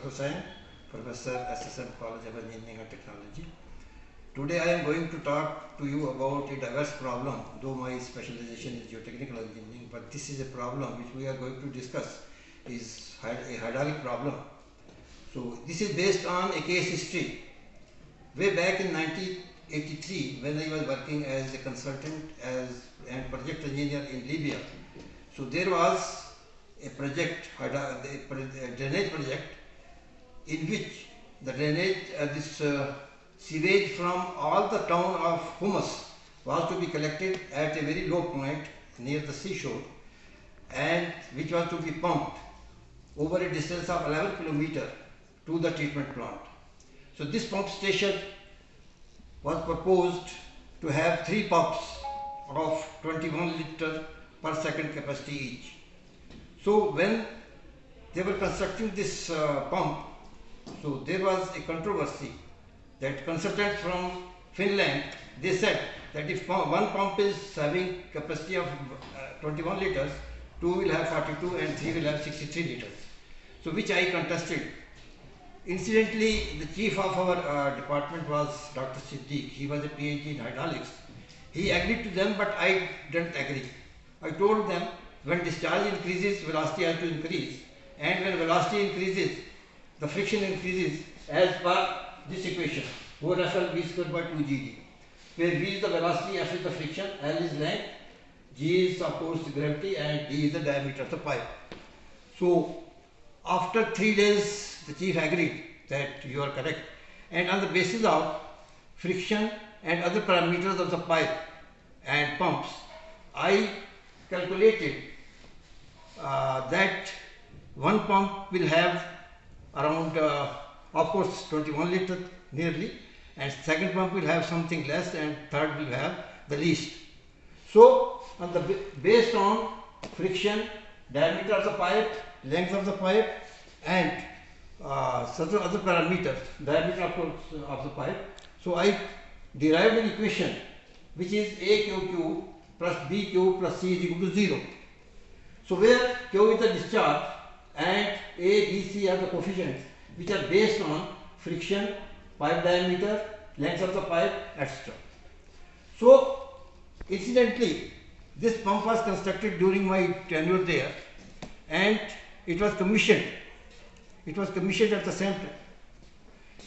Hussain, Professor, SSM College of Engineering and Technology. Today I am going to talk to you about a diverse problem, though my specialization is geotechnical engineering, but this is a problem which we are going to discuss is a hydraulic problem. So this is based on a case history. Way back in 1983, when I was working as a consultant and project engineer in Libya, so there was a project, a drainage project, in which the drainage, sewage from all the town of Humus was to be collected at a very low point near the seashore, and which was to be pumped over a distance of 11 kilometers to the treatment plant. So this pump station was proposed to have 3 pumps of 21 litre per second capacity each. So when they were constructing this pump, so there was a controversy that consultants from Finland, they said that if one pump is having capacity of 21 litres, 2 will have 42 and 3 will have 63 litres. So which I contested. Incidentally, the chief of our department was Dr. Siddiq. He was a PhD in hydraulics. He agreed to them, but I didn't agree. I told them when discharge increases, velocity has to increase, and when velocity increases, the friction increases as per this equation, 4SL V square by 2GD, where V is the velocity, F is the friction, L is length, G is of course gravity, and D is the diameter of the pipe. So after 3 days, the chief agreed that you are correct, and on the basis of friction and other parameters of the pipe and pumps, I calculated that one pump will have around of course 21 litre nearly, and second pump will have something less, and third will have the least. So based on friction, diameter of the pipe, length of the pipe, and certain other parameters, diameter of the pipe, so I derived an equation which is AQ plus BQ plus C is equal to 0. So where Q is the discharge and A, B, C are the coefficients which are based on friction, pipe diameter, length of the pipe, etc. So incidentally, this pump was constructed during my tenure there, and it was commissioned. It was commissioned at the same time.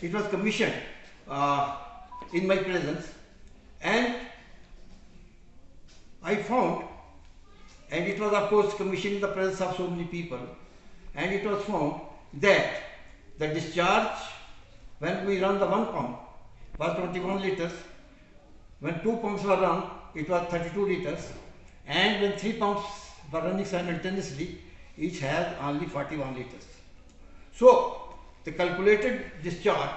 It was commissioned in my presence, and I found, and it was of course commissioned in the presence of so many people, and it was found that the discharge when we run the one pump was 21 litres, when 2 pumps were run it was 32 litres, and when 3 pumps were running simultaneously, each has only 41 litres. So the calculated discharge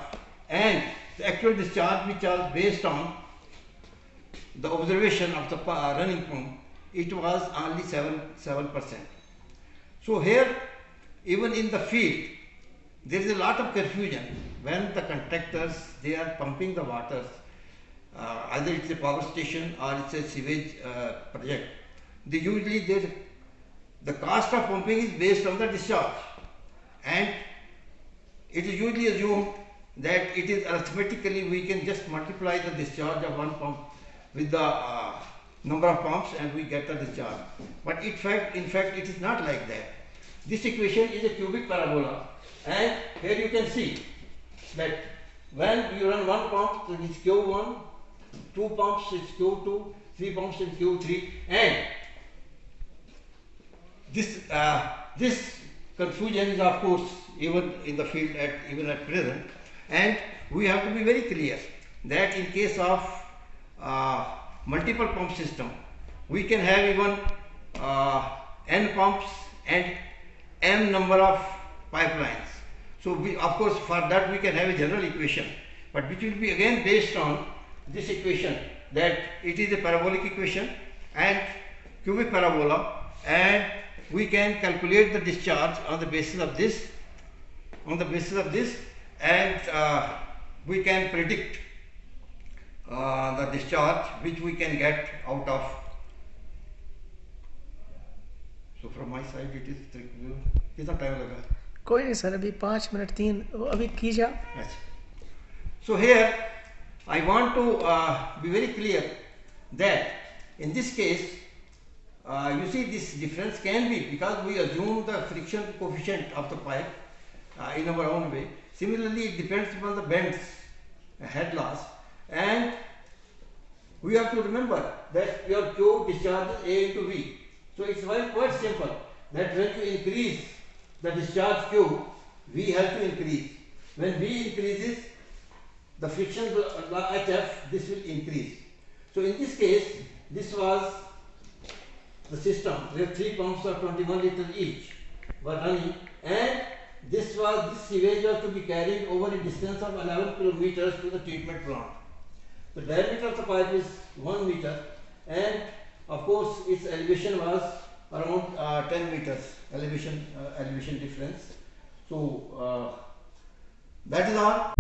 and the actual discharge, which was based on the observation of the running pump, it was only 7%. So here, even in the field, there is a lot of confusion when the contractors, they are pumping the waters, either it's a power station or it's a sewage project. They usually, the cost of pumping is based on the discharge, and it is usually assumed that it is arithmetically we can just multiply the discharge of one pump with the number of pumps and we get the discharge. But in fact it is not like that. This equation is a cubic parabola, and here you can see that when you run one pump, it is Q1, 2 pumps is Q2, 3 pumps is Q3, and this confusion is of course even in the field even at present, and we have to be very clear that in case of multiple pump system, we can have even n pumps and m number of pipelines. So of course for that we can have a general equation, but which will be again based on this equation, that it is a parabolic equation and cubic parabola, and we can calculate the discharge on the basis of this, and we can predict the discharge which we can get out of. So from my side it is कितना time लगा? कोई नहीं sir, अभी 5 minute 3 अभी कीजिए आप। अच्छा. So here I want to be very clear that in this case you see this difference can be because we assume the friction coefficient of the pipe in our own way. Similarly, it depends upon the bends, head loss, and we have to remember that your Q discharges A into V. So it's quite simple that when you increase the discharge Q, V has to increase. When V increases, the friction HF, this will increase. So in this case, this was the system where 3 pumps of 21 liters each were running, and this sewage was to be carried over a distance of 11 kilometers to the treatment plant. The diameter of the pipe is 1 meter, and of course its elevation was around 10 meters elevation difference. So that is all.